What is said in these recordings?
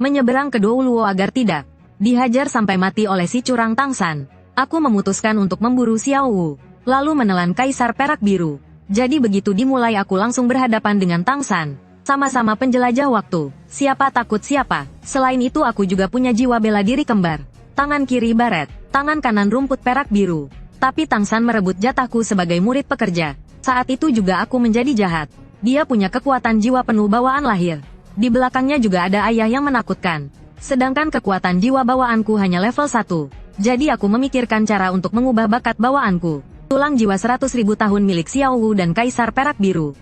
menyeberang ke Douluo agar tidak dihajar sampai mati oleh si curang Tangsan. Aku memutuskan untuk memburu Xiao Wu, lalu menelan Kaisar Perak Biru. Jadi begitu dimulai aku langsung berhadapan dengan Tangsan. Sama-sama penjelajah waktu, siapa takut siapa. Selain itu aku juga punya jiwa bela diri kembar. Tangan kiri baret, tangan kanan rumput perak biru. Tapi Tangsan merebut jatahku sebagai murid pekerja. Saat itu juga aku menjadi jahat. Dia punya kekuatan jiwa penuh bawaan lahir. Di belakangnya juga ada ayah yang menakutkan. Sedangkan kekuatan jiwa bawaanku hanya level 1. Jadi aku memikirkan cara untuk mengubah bakat bawaanku. Tulang jiwa 100.000 tahun milik Xiao Wu dan Kaisar Perak Biru.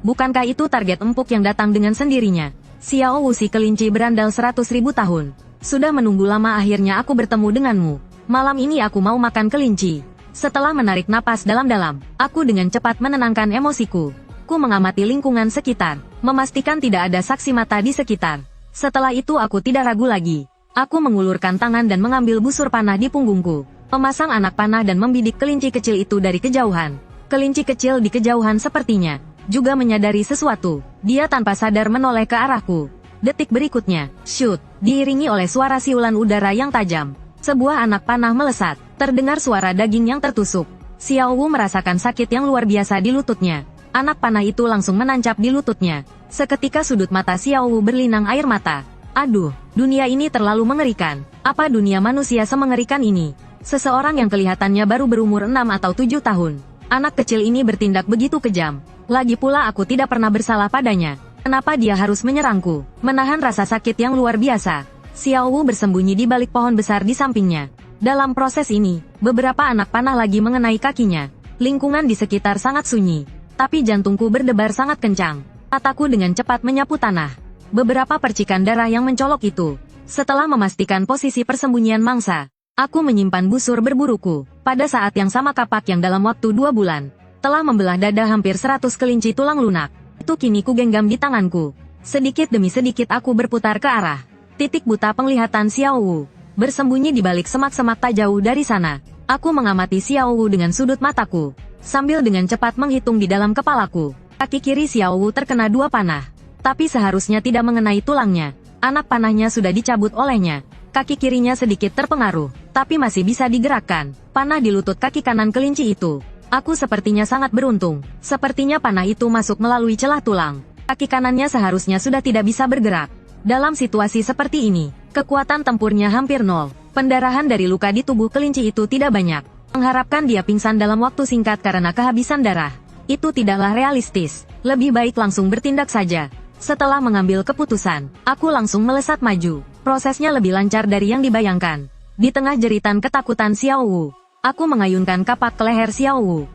Bukankah itu target empuk yang datang dengan sendirinya? Xiao Wu si kelinci berandal 100.000 tahun. Sudah menunggu lama, akhirnya aku bertemu denganmu. Malam ini aku mau makan kelinci. Setelah menarik napas dalam-dalam, aku dengan cepat menenangkan emosiku. Ku mengamati lingkungan sekitar, memastikan tidak ada saksi mata di sekitar. Setelah itu aku tidak ragu lagi. Aku mengulurkan tangan dan mengambil busur panah di punggungku. Memasang anak panah dan membidik kelinci kecil itu dari kejauhan. Kelinci kecil di kejauhan sepertinya juga menyadari sesuatu. Dia tanpa sadar menoleh ke arahku. Detik berikutnya, shoot, diiringi oleh suara siulan udara yang tajam. Sebuah anak panah melesat. Terdengar suara daging yang tertusuk. Xiao Wu merasakan sakit yang luar biasa di lututnya. Anak panah itu langsung menancap di lututnya. Seketika sudut mata Xiao Wu berlinang air mata. Aduh, dunia ini terlalu mengerikan. Apa dunia manusia semengerikan ini? Seseorang yang kelihatannya baru berumur 6 atau 7 tahun. Anak kecil ini bertindak begitu kejam. Lagi pula aku tidak pernah bersalah padanya. Kenapa dia harus menyerangku? Menahan rasa sakit yang luar biasa. Xiao Wu bersembunyi di balik pohon besar di sampingnya. Dalam proses ini, beberapa anak panah lagi mengenai kakinya. Lingkungan di sekitar sangat sunyi. Tapi jantungku berdebar sangat kencang. Mataku dengan cepat menyapu tanah. Beberapa percikan darah yang mencolok itu. Setelah memastikan posisi persembunyian mangsa, aku menyimpan busur berburuku. Pada saat yang sama kapak yang dalam waktu 2 bulan telah membelah dada hampir 100 kelinci tulang lunak. Itu kini ku genggam di tanganku. Sedikit demi sedikit aku berputar ke arah titik buta penglihatan Xiao Wu. Bersembunyi di balik semak-semak tak jauh dari sana. Aku mengamati Xiao Wu dengan sudut mataku. Sambil dengan cepat menghitung di dalam kepalaku. Kaki kiri Xiao Wu terkena 2 panah. Tapi seharusnya tidak mengenai tulangnya. Anak panahnya sudah dicabut olehnya. Kaki kirinya sedikit terpengaruh. Tapi masih bisa digerakkan. Panah di lutut kaki kanan kelinci itu. Aku sepertinya sangat beruntung. Sepertinya panah itu masuk melalui celah tulang. Kaki kanannya seharusnya sudah tidak bisa bergerak. Dalam situasi seperti ini, kekuatan tempurnya hampir nol. Pendarahan dari luka di tubuh kelinci itu tidak banyak. Mengharapkan dia pingsan dalam waktu singkat karena kehabisan darah. Itu tidaklah realistis. Lebih baik langsung bertindak saja. Setelah mengambil keputusan, aku langsung melesat maju. Prosesnya lebih lancar dari yang dibayangkan. Di tengah jeritan ketakutan Xiao Wu, aku mengayunkan kapak ke leher Xiao Wu.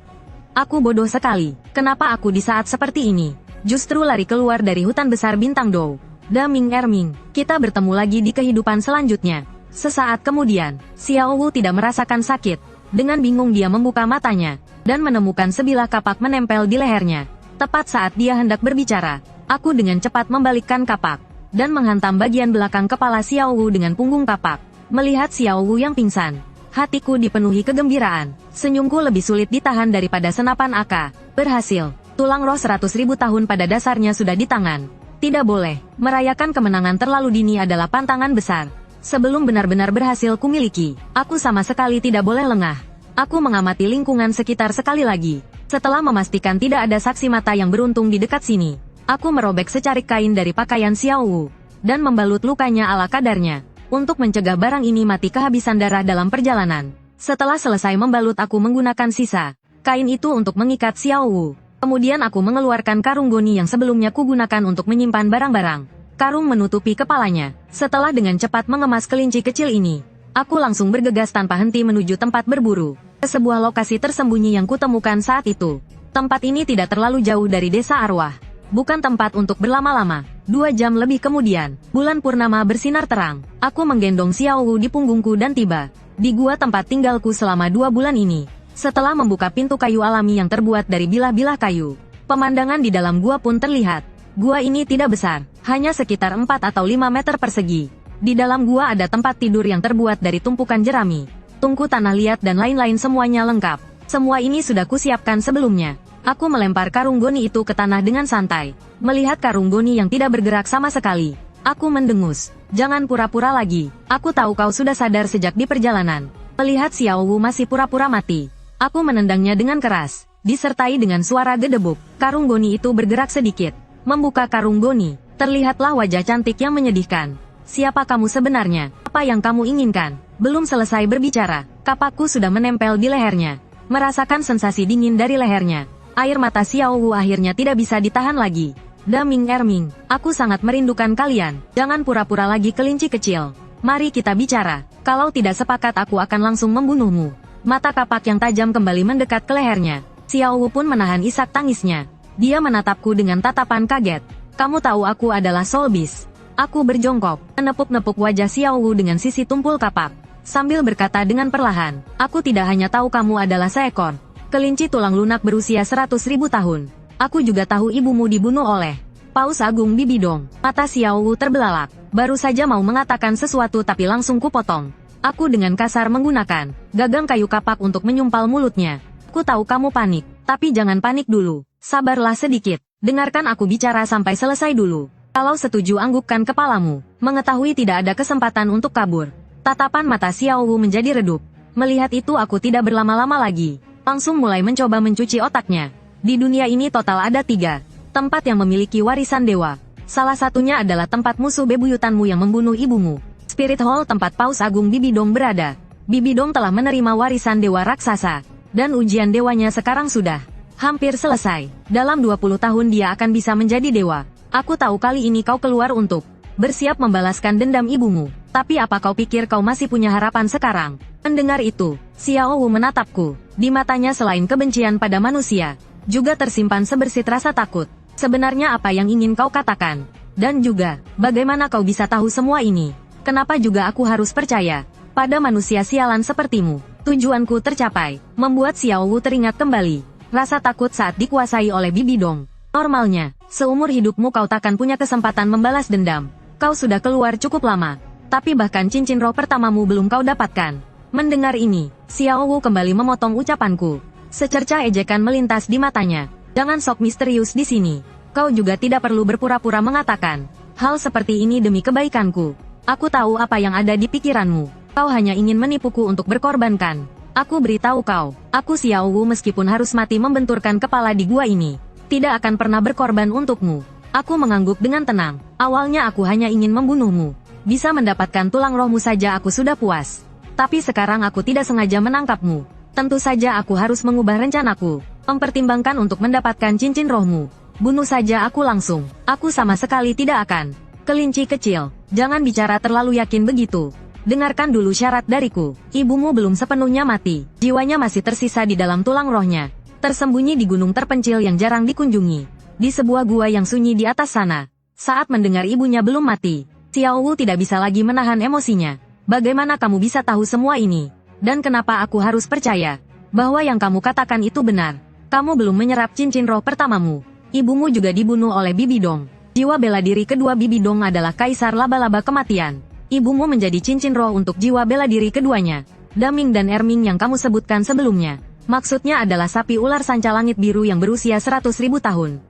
Aku bodoh sekali. Kenapa aku di saat seperti ini justru lari keluar dari hutan besar bintang Dou? Daming Erming, kita bertemu lagi di kehidupan selanjutnya. Sesaat kemudian, Xiao Wu tidak merasakan sakit. Dengan bingung dia membuka matanya, dan menemukan sebilah kapak menempel di lehernya. Tepat saat dia hendak berbicara, aku dengan cepat membalikkan kapak, dan menghantam bagian belakang kepala Xiao Wu dengan punggung kapak. Melihat Xiao Wu yang pingsan, hatiku dipenuhi kegembiraan. Senyumku lebih sulit ditahan daripada senapan AK. Berhasil, tulang roh 100.000 tahun pada dasarnya sudah di tangan. Tidak boleh, merayakan kemenangan terlalu dini adalah pantangan besar. Sebelum benar-benar berhasil kumiliki, aku sama sekali tidak boleh lengah. Aku mengamati lingkungan sekitar sekali lagi. Setelah memastikan tidak ada saksi mata yang beruntung di dekat sini, aku merobek secarik kain dari pakaian Xiao Wu, dan membalut lukanya ala kadarnya, untuk mencegah barang ini mati kehabisan darah dalam perjalanan. Setelah selesai membalut, aku menggunakan sisa kain itu untuk mengikat Xiao Wu. Kemudian aku mengeluarkan karung goni yang sebelumnya kugunakan untuk menyimpan barang-barang. Karung menutupi kepalanya. Setelah dengan cepat mengemas kelinci kecil ini, aku langsung bergegas tanpa henti menuju tempat berburu. Ke sebuah lokasi tersembunyi yang kutemukan saat itu. Tempat ini tidak terlalu jauh dari desa arwah. Bukan tempat untuk berlama-lama. 2 jam lebih kemudian, bulan purnama bersinar terang. Aku menggendong Xiao Wu di punggungku dan tiba di gua tempat tinggalku selama 2 bulan ini. Setelah membuka pintu kayu alami yang terbuat dari bilah-bilah kayu, pemandangan di dalam gua pun terlihat. Gua ini tidak besar, hanya sekitar 4 atau 5 meter persegi. Di dalam gua ada tempat tidur yang terbuat dari tumpukan jerami, tungku tanah liat dan lain-lain, semuanya lengkap. Semua ini sudah kusiapkan sebelumnya. Aku melempar karung goni itu ke tanah dengan santai. Melihat karung goni yang tidak bergerak sama sekali, Aku mendengus. Jangan pura-pura lagi. Aku tahu kau sudah sadar sejak di perjalanan. Melihat Xiao Wu masih pura-pura mati, aku menendangnya dengan keras. Disertai dengan suara gedebuk, karung goni itu bergerak sedikit. Membuka karung goni, terlihatlah wajah cantik yang menyedihkan. Siapa kamu sebenarnya? Apa yang kamu inginkan? Belum selesai berbicara, kapakku sudah menempel di lehernya. Merasakan sensasi dingin dari lehernya. Air mata Xiao Wu akhirnya tidak bisa ditahan lagi. Daming Erming, aku sangat merindukan kalian. Jangan pura-pura lagi kelinci kecil. Mari kita bicara. Kalau tidak sepakat aku akan langsung membunuhmu. Mata kapak yang tajam kembali mendekat ke lehernya. Xiao Wu pun menahan isak tangisnya. Dia menatapku dengan tatapan kaget. Kamu tahu aku adalah Soul Beast. Aku berjongkok, menepuk-nepuk wajah Xiao Wu dengan sisi tumpul kapak. Sambil berkata dengan perlahan, aku tidak hanya tahu kamu adalah seekor kelinci tulang lunak berusia 100.000 tahun. Aku juga tahu ibumu dibunuh oleh Paus Agung Bibidong. Mata Xiao Wu terbelalak. Baru saja mau mengatakan sesuatu tapi langsung kupotong. Aku dengan kasar menggunakan gagang kayu kapak untuk menyumpal mulutnya. Aku tahu kamu panik, tapi jangan panik dulu. Sabarlah sedikit. Dengarkan aku bicara sampai selesai dulu. Kalau setuju anggukkan kepalamu. Mengetahui tidak ada kesempatan untuk kabur. Tatapan mata Xiao Wu menjadi redup. Melihat itu aku tidak berlama-lama lagi. Langsung mulai mencoba mencuci otaknya. Di dunia ini total ada 3 tempat yang memiliki warisan dewa. Salah satunya adalah tempat musuh bebuyutanmu yang membunuh ibumu. Spirit Hall tempat Paus Agung Bibidong berada. Bibidong telah menerima warisan dewa raksasa. Dan ujian dewanya sekarang sudah hampir selesai. Dalam 20 tahun dia akan bisa menjadi dewa. Aku tahu kali ini kau keluar untuk bersiap membalaskan dendam ibumu. Tapi apa kau pikir kau masih punya harapan sekarang? Mendengar itu, Xiao Wu menatapku. Di matanya selain kebencian pada manusia, juga tersimpan sebersit rasa takut. Sebenarnya apa yang ingin kau katakan? Dan juga, bagaimana kau bisa tahu semua ini? Kenapa juga aku harus percaya pada manusia sialan sepertimu? Tujuanku tercapai, membuat Xiao Wu teringat kembali. Rasa takut saat dikuasai oleh Bibidong. Normalnya, seumur hidupmu kau takkan punya kesempatan membalas dendam. Kau sudah keluar cukup lama. Tapi bahkan cincin roh pertamamu belum kau dapatkan. Mendengar ini, Xiao Wu kembali memotong ucapanku. Secerca ejekan melintas di matanya. Jangan sok misterius di sini. Kau juga tidak perlu berpura-pura mengatakan hal seperti ini demi kebaikanku. Aku tahu apa yang ada di pikiranmu. Kau hanya ingin menipuku untuk berkorbankan. Aku beritahu kau, aku Xiao Wu meskipun harus mati membenturkan kepala di gua ini, tidak akan pernah berkorban untukmu. Aku mengangguk dengan tenang. Awalnya aku hanya ingin membunuhmu. Bisa mendapatkan tulang rohmu saja aku sudah puas. Tapi sekarang aku tidak sengaja menangkapmu. Tentu saja aku harus mengubah rencanaku. Mempertimbangkan untuk mendapatkan cincin rohmu. Bunuh saja aku langsung. Aku sama sekali tidak akan. Kelinci kecil, jangan bicara terlalu yakin begitu. Dengarkan dulu syarat dariku. Ibumu belum sepenuhnya mati. Jiwanya masih tersisa di dalam tulang rohnya. Tersembunyi di gunung terpencil yang jarang dikunjungi. Di sebuah gua yang sunyi di atas sana. Saat mendengar ibunya belum mati, Xiao Wu tidak bisa lagi menahan emosinya. Bagaimana kamu bisa tahu semua ini? Dan kenapa aku harus percaya bahwa yang kamu katakan itu benar? Kamu belum menyerap cincin roh pertamamu. Ibumu juga dibunuh oleh Bibidong. Jiwa bela diri kedua Bibidong adalah Kaisar Laba-Laba Kematian. Ibumu menjadi cincin roh untuk jiwa bela diri keduanya. Daming dan Erming yang kamu sebutkan sebelumnya. Maksudnya adalah sapi ular sanca langit biru yang berusia 100.000 tahun.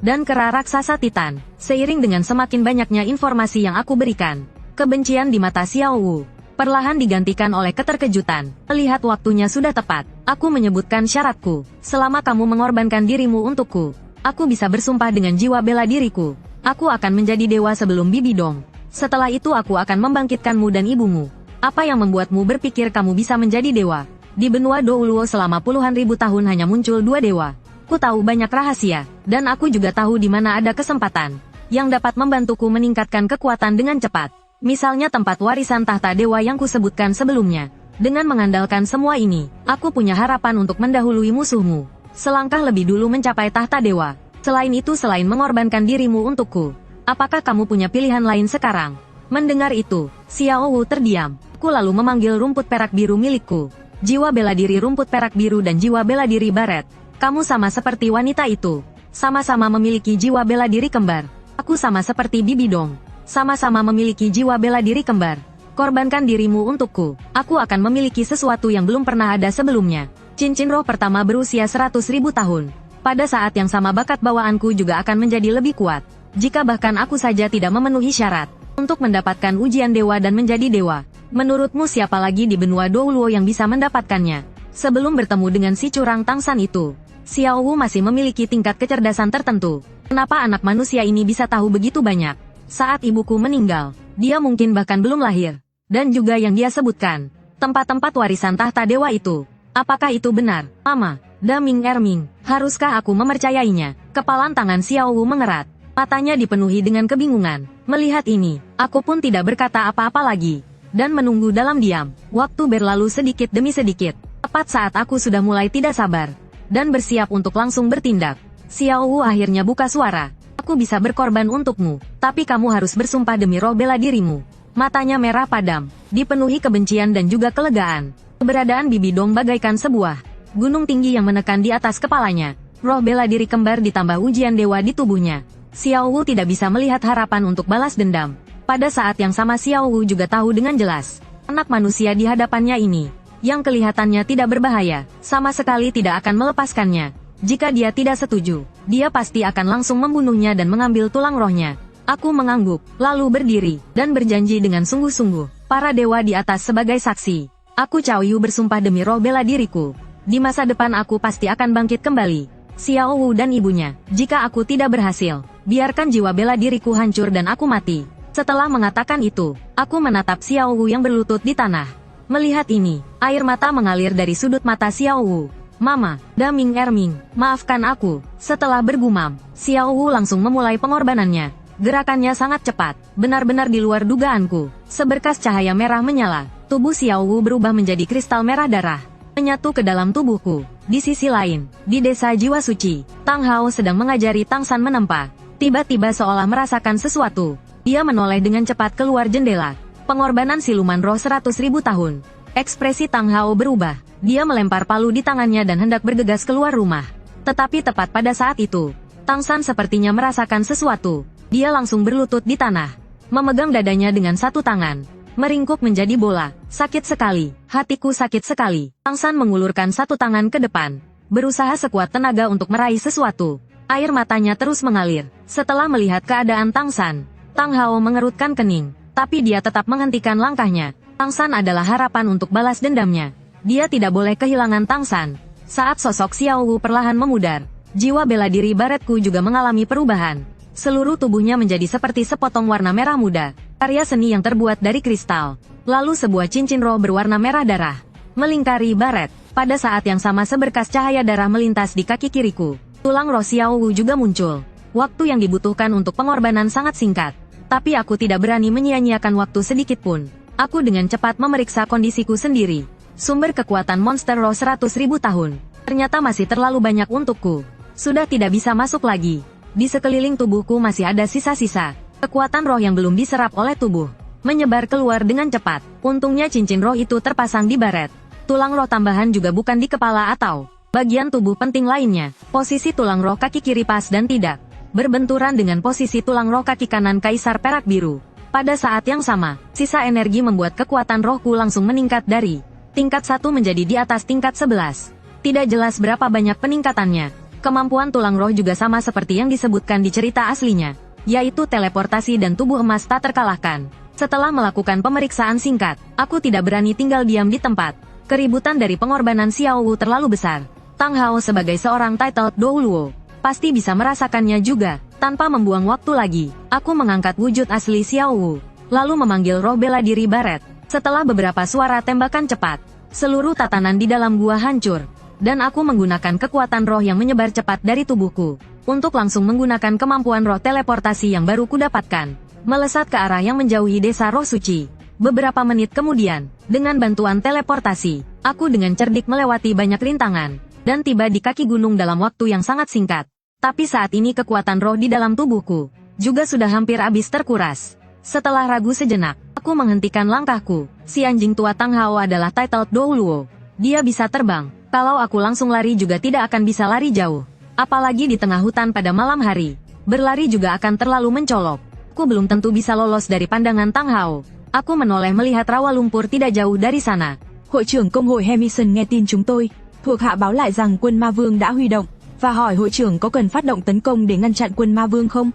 Dan kera raksasa Titan. Seiring dengan semakin banyaknya informasi yang aku berikan, kebencian di mata Xiao Wu perlahan digantikan oleh keterkejutan. Lihat waktunya sudah tepat. Aku menyebutkan syaratku. Selama kamu mengorbankan dirimu untukku, aku bisa bersumpah dengan jiwa bela diriku. Aku akan menjadi dewa sebelum Bibidong. Setelah itu aku akan membangkitkanmu dan ibumu. Apa yang membuatmu berpikir kamu bisa menjadi dewa? Di benua Douluo selama puluhan ribu tahun hanya muncul 2 dewa. Aku tahu banyak rahasia, dan aku juga tahu di mana ada kesempatan yang dapat membantuku meningkatkan kekuatan dengan cepat. Misalnya tempat warisan tahta dewa yang kusebutkan sebelumnya. Dengan mengandalkan semua ini, aku punya harapan untuk mendahului musuhmu. Selangkah lebih dulu mencapai tahta dewa. Selain itu selain mengorbankan dirimu untukku, apakah kamu punya pilihan lain sekarang? Mendengar itu, Xiao Wu terdiam. Aku lalu memanggil rumput perak biru milikku. Jiwa bela diri rumput perak biru dan jiwa bela diri baret. Kamu sama seperti wanita itu. Sama-sama memiliki jiwa bela diri kembar. Aku sama seperti Bibidong. Sama-sama memiliki jiwa bela diri kembar. Korbankan dirimu untukku. Aku akan memiliki sesuatu yang belum pernah ada sebelumnya. Cincin roh pertama berusia 100.000 tahun. Pada saat yang sama bakat bawaanku juga akan menjadi lebih kuat. Jika bahkan aku saja tidak memenuhi syarat, untuk mendapatkan ujian dewa dan menjadi dewa. Menurutmu siapa lagi di benua Douluo yang bisa mendapatkannya? Sebelum bertemu dengan si curang Tangsan itu, Xiao Wu masih memiliki tingkat kecerdasan tertentu. Kenapa anak manusia ini bisa tahu begitu banyak? Saat ibuku meninggal, dia mungkin bahkan belum lahir. Dan juga yang dia sebutkan, tempat-tempat warisan tahta dewa itu. Apakah itu benar, Mama? Daming Erming, haruskah aku mempercayainya? Kepalan tangan Xiao Wu mengerat. Matanya dipenuhi dengan kebingungan. Melihat ini, aku pun tidak berkata apa-apa lagi. Dan menunggu dalam diam. Waktu berlalu sedikit demi sedikit. Tepat saat aku sudah mulai tidak sabar. Dan bersiap untuk langsung bertindak. Xiao Wu akhirnya buka suara. Aku bisa berkorban untukmu. Tapi kamu harus bersumpah demi roh bela dirimu. Matanya merah padam, dipenuhi kebencian dan juga kelegaan. Keberadaan Bibi Dong bagaikan sebuah gunung tinggi yang menekan di atas kepalanya. Roh bela diri kembar ditambah ujian dewa di tubuhnya. Xiao Wu tidak bisa melihat harapan untuk balas dendam. Pada saat yang sama Xiao Wu juga tahu dengan jelas, anak manusia di hadapannya ini, yang kelihatannya tidak berbahaya, sama sekali tidak akan melepaskannya. Jika dia tidak setuju, dia pasti akan langsung membunuhnya dan mengambil tulang rohnya. Aku mengangguk, lalu berdiri, dan berjanji dengan sungguh-sungguh, para dewa di atas sebagai saksi. Aku Cao Yu bersumpah demi roh bela diriku. Di masa depan aku pasti akan bangkit kembali. Xiao Wu dan ibunya, jika aku tidak berhasil, biarkan jiwa bela diriku hancur dan aku mati. Setelah mengatakan itu, aku menatap Xiao Wu yang berlutut di tanah. Melihat ini, air mata mengalir dari sudut mata Xiao Wu. Mama, Daming Erming, maafkan aku. Setelah bergumam, Xiao Wu langsung memulai pengorbanannya. Gerakannya sangat cepat, benar-benar di luar dugaanku. Seberkas cahaya merah menyala, tubuh Xiao Wu berubah menjadi kristal merah darah, menyatu ke dalam tubuhku. Di sisi lain, di desa jiwa suci, Tang Hao sedang mengajari Tang San menempa. Tiba-tiba seolah merasakan sesuatu, dia menoleh dengan cepat keluar jendela. Pengorbanan siluman roh 100.000 tahun. Ekspresi Tang Hao berubah, dia melempar palu di tangannya dan hendak bergegas keluar rumah. Tetapi tepat pada saat itu, Tang San sepertinya merasakan sesuatu. Dia langsung berlutut di tanah, memegang dadanya dengan satu tangan, meringkuk menjadi bola. Sakit sekali, hatiku sakit sekali. Tang San mengulurkan satu tangan ke depan, berusaha sekuat tenaga untuk meraih sesuatu. Air matanya terus mengalir. Setelah melihat keadaan Tang San, Tang Hao mengerutkan kening, tapi dia tetap menghentikan langkahnya. Tang San adalah harapan untuk balas dendamnya. Dia tidak boleh kehilangan Tang San. Saat sosok Xiao Wu perlahan memudar, jiwa bela diri baretku juga mengalami perubahan. Seluruh tubuhnya menjadi seperti sepotong warna merah muda, karya seni yang terbuat dari kristal. Lalu sebuah cincin roh berwarna merah darah melingkari baret. Pada saat yang sama seberkas cahaya darah melintas di kaki kiriku. Tulang roh Xiao Wu juga muncul. Waktu yang dibutuhkan untuk pengorbanan sangat singkat. Tapi aku tidak berani menyia-nyiakan waktu sedikit pun. Aku dengan cepat memeriksa kondisiku sendiri. Sumber kekuatan monster roh 100.000 tahun. Ternyata masih terlalu banyak untukku. Sudah tidak bisa masuk lagi. Di sekeliling tubuhku masih ada sisa-sisa kekuatan roh yang belum diserap oleh tubuh, menyebar keluar dengan cepat. Untungnya cincin roh itu terpasang di baret. Tulang roh tambahan juga bukan di kepala atau bagian tubuh penting lainnya. Posisi tulang roh kaki kiri pas dan tidak berbenturan dengan posisi tulang roh kaki kanan Kaisar Perak Biru. Pada saat yang sama, sisa energi membuat kekuatan rohku langsung meningkat dari tingkat 1 menjadi di atas tingkat 11. Tidak jelas berapa banyak peningkatannya. Kemampuan tulang roh juga sama seperti yang disebutkan di cerita aslinya, yaitu teleportasi dan tubuh emas tak terkalahkan. Setelah melakukan pemeriksaan singkat, aku tidak berani tinggal diam di tempat. Keributan dari pengorbanan Xiao Wu terlalu besar. Tang Hao sebagai seorang titled Douluo pasti bisa merasakannya juga. Tanpa membuang waktu lagi, aku mengangkat wujud asli Xiao Wu, lalu memanggil roh bela diri baret. Setelah beberapa suara tembakan cepat, seluruh tatanan di dalam gua hancur. Dan aku menggunakan kekuatan roh yang menyebar cepat dari tubuhku, untuk langsung menggunakan kemampuan roh teleportasi yang baru kudapatkan, melesat ke arah yang menjauhi desa roh suci. Beberapa menit kemudian, dengan bantuan teleportasi, aku dengan cerdik melewati banyak rintangan, dan tiba di kaki gunung dalam waktu yang sangat singkat. Tapi saat ini kekuatan roh di dalam tubuhku, juga sudah hampir habis terkuras. Setelah ragu sejenak, aku menghentikan langkahku. Si anjing tua Tang Hao adalah titled Douluo. Dia bisa terbang. Kalau aku langsung lari juga tidak akan bisa lari jauh. Apalagi di tengah hutan pada malam hari. Berlari juga akan terlalu mencolok. Aku belum tentu bisa lolos dari pandangan Tang Hao. Aku menoleh melihat rawa lumpur tidak jauh dari sana. Hội trưởng công hội Hemison nghe tin chúng tôi, thuộc hạ báo lại rằng quân ma vương đã huy động, và hỏi hội trưởng có cần phát động tấn công để ngăn chặn quân ma vương không?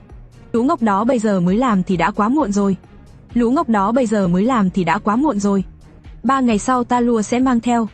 Chú ngốc đó bây giờ mới làm thì đã quá muộn rồi. Lũ ngốc đó bây giờ mới làm thì đã quá muộn rồi. 3 ngày sau Ta Lua sẽ mang theo